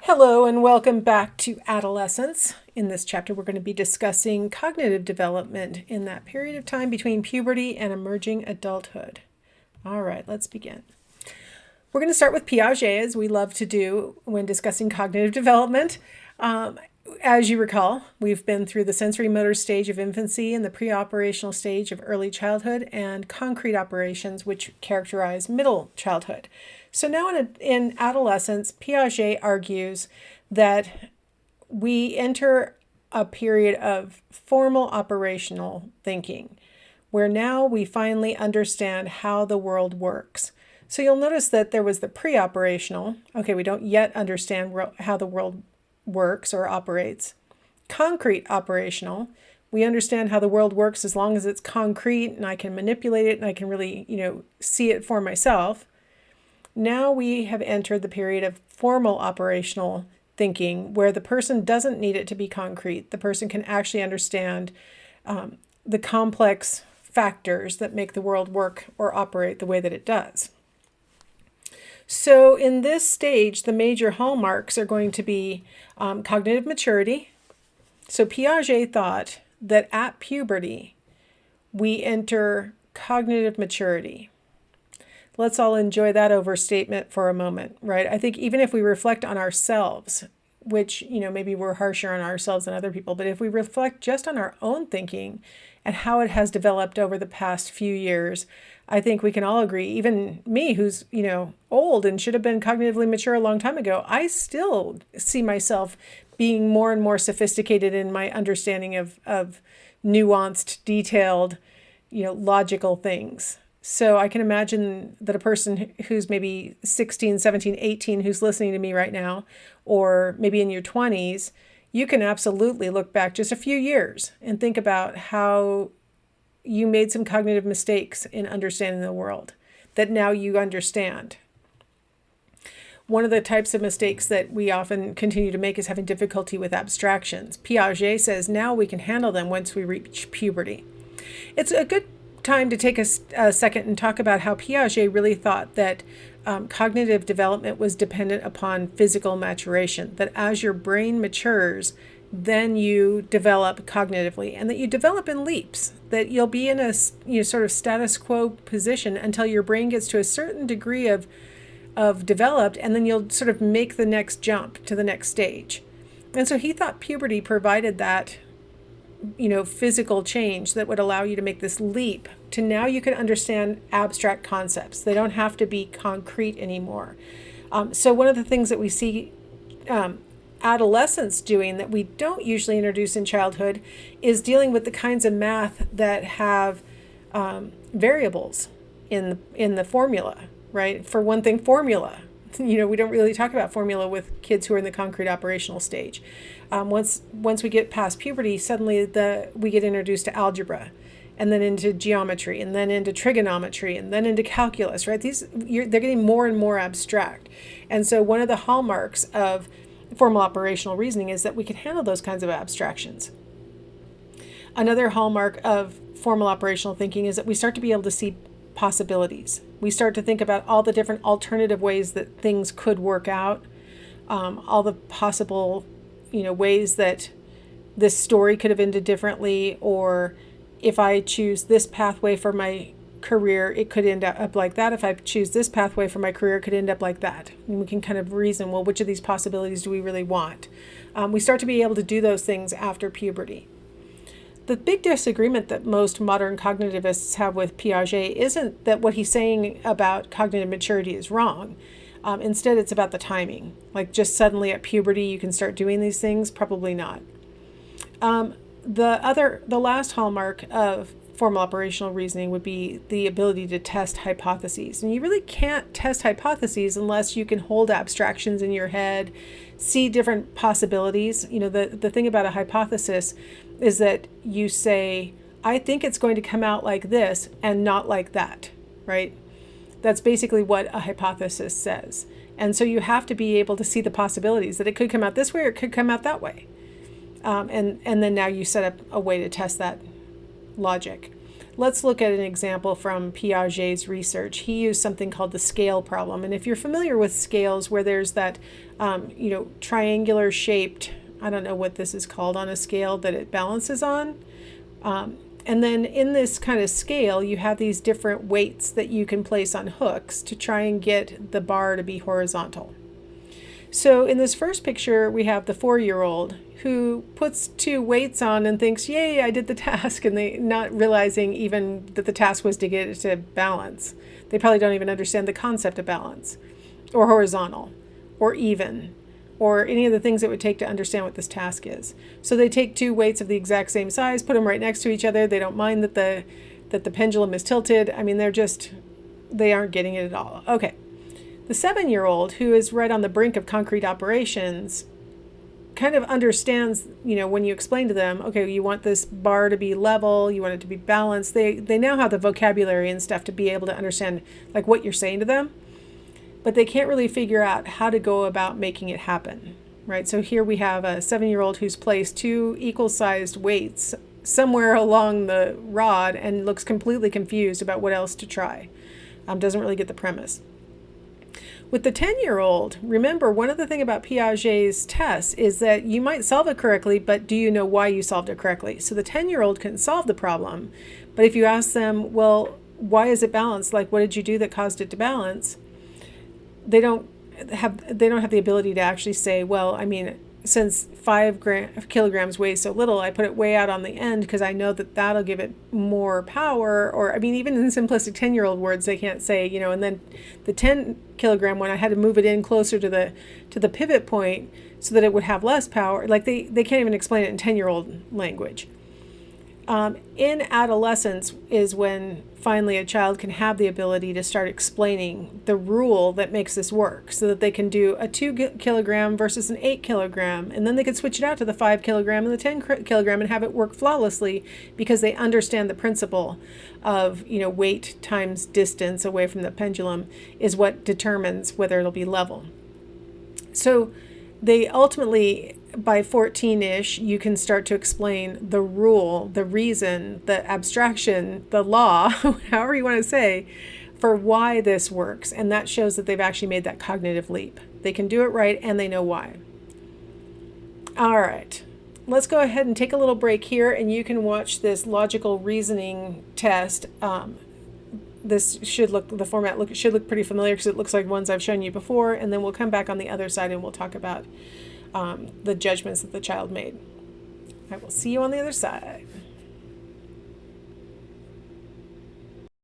Hello and welcome back to Adolescence. In this chapter, we're going to be discussing cognitive development in that period of time between puberty and emerging adulthood. All right, let's begin. We're going to start with Piaget, as we love to do when discussing cognitive development. As you recall, we've been through the sensory motor stage of infancy and the pre-operational stage of early childhood and concrete operations, which characterize middle childhood. So now in adolescence, Piaget argues that we enter a period of formal operational thinking, where now we finally understand how the world works. So you'll notice that there was the pre-operational. Okay, we don't yet understand how the world works or operates. Concrete operational. We understand how the world works as long as it's concrete and I can manipulate it and I can really, see it for myself. Now we have entered the period of formal operational thinking where the person doesn't need it to be concrete. The person can actually understand the complex factors that make the world work or operate the way that it does. So in this stage, the major hallmarks are going to be cognitive maturity. So Piaget thought that at puberty, we enter cognitive maturity. Let's all enjoy that overstatement for a moment, right? I think even if we reflect on ourselves, which, maybe we're harsher on ourselves than other people, but if we reflect just on our own thinking and how it has developed over the past few years, I think we can all agree, even me who's, old and should have been cognitively mature a long time ago, I still see myself being more and more sophisticated in my understanding of nuanced, detailed, logical things. So I can imagine that a person who's maybe 16, 17, 18, who's listening to me right now, or maybe in your 20s, you can absolutely look back just a few years and think about how you made some cognitive mistakes in understanding the world that now you understand. One of the types of mistakes that we often continue to make is having difficulty with abstractions. Piaget says now we can handle them once we reach puberty. It's a good time to take a second and talk about how Piaget really thought that cognitive development was dependent upon physical maturation, that as your brain matures, then you develop cognitively, and that you develop in leaps, that you'll be in a sort of status quo position until your brain gets to a certain degree of developed, and then you'll sort of make the next jump to the next stage. And so he thought puberty provided that physical change that would allow you to make this leap to now you can understand abstract concepts. They don't have to be concrete anymore. So one of the things that we see adolescents doing that we don't usually introduce in childhood is dealing with the kinds of math that have variables in the formula, right? For one thing, formula. We don't really talk about formula with kids who are in the concrete operational stage. Once we get past puberty, suddenly we get introduced to algebra, and then into geometry, and then into trigonometry, and then into calculus, right? They're getting more and more abstract. And so one of the hallmarks of formal operational reasoning is that we can handle those kinds of abstractions. Another hallmark of formal operational thinking is that we start to be able to see possibilities. We start to think about all the different alternative ways that things could work out, all the possible, ways that this story could have ended differently, or if I choose this pathway for my career, it could end up like that. If I choose this pathway for my career, it could end up like that. And we can kind of reason, well, which of these possibilities do we really want? We start to be able to do those things after puberty. The big disagreement that most modern cognitivists have with Piaget isn't that what he's saying about cognitive maturity is wrong. Instead, it's about the timing. Like just suddenly at puberty, you can start doing these things? Probably not. The last hallmark of formal operational reasoning would be the ability to test hypotheses. And you really can't test hypotheses unless you can hold abstractions in your head, see different possibilities. The thing about a hypothesis is that you say, I think it's going to come out like this and not like that, right? That's basically what a hypothesis says. And so you have to be able to see the possibilities that it could come out this way or it could come out that way. And then now you set up a way to test that logic. let's look at an example from Piaget's research. He used something called the scale problem. And if you're familiar with scales where there's that, triangular shaped, I don't know what this is called on a scale that it balances on. And then in this kind of scale, you have these different weights that you can place on hooks to try and get the bar to be horizontal. So in this first picture, we have the 4-year-old who puts 2 weights on and thinks, yay, I did the task, and they not realizing even that the task was to get it to balance. They probably don't even understand the concept of balance, or horizontal, or even, or any of the things it would take to understand what this task is. So they take 2 weights of the exact same size, put them right next to each other. They don't mind that the pendulum is tilted. I mean, they aren't getting it at all. Okay. The 7-year-old, who is right on the brink of concrete operations, kind of understands, when you explain to them, okay, you want this bar to be level, you want it to be balanced. They now have the vocabulary and stuff to be able to understand like what you're saying to them, but they can't really figure out how to go about making it happen, right? So here we have a 7-year-old who's placed 2 equal-sized weights somewhere along the rod and looks completely confused about what else to try. Doesn't really get the premise. With the 10-year-old, remember, one of the things about Piaget's test is that you might solve it correctly, but do you know why you solved it correctly? So the 10-year-old can solve the problem, but if you ask them, well, why is it balanced? Like, what did you do that caused it to balance? They don't have the ability to actually say, well, I mean, since 5 kilograms weighs so little, I put it way out on the end because I know that that'll give it more power. Or, I mean, even in simplistic 10-year-old words, they can't say, and then the 10-kilogram one, I had to move it in closer to the pivot point so that it would have less power. Like they can't even explain it in 10-year-old language. In adolescence is when finally a child can have the ability to start explaining the rule that makes this work, so that they can do a 2 kilogram versus an 8 kilogram, and then they could switch it out to the 5 kilogram and the 10 kilogram and have it work flawlessly because they understand the principle of weight times distance away from the pendulum is what determines whether it'll be level. So they ultimately, by 14-ish, you can start to explain the rule, the reason, the abstraction, the law, however you want to say, for why this works. And that shows that they've actually made that cognitive leap. They can do it right and they know why. All right, let's go ahead and take a little break here and you can watch this logical reasoning test. This should look pretty familiar because it looks like ones I've shown you before, and then we'll come back on the other side and we'll talk about the judgments that the child made. I will see you on the other side.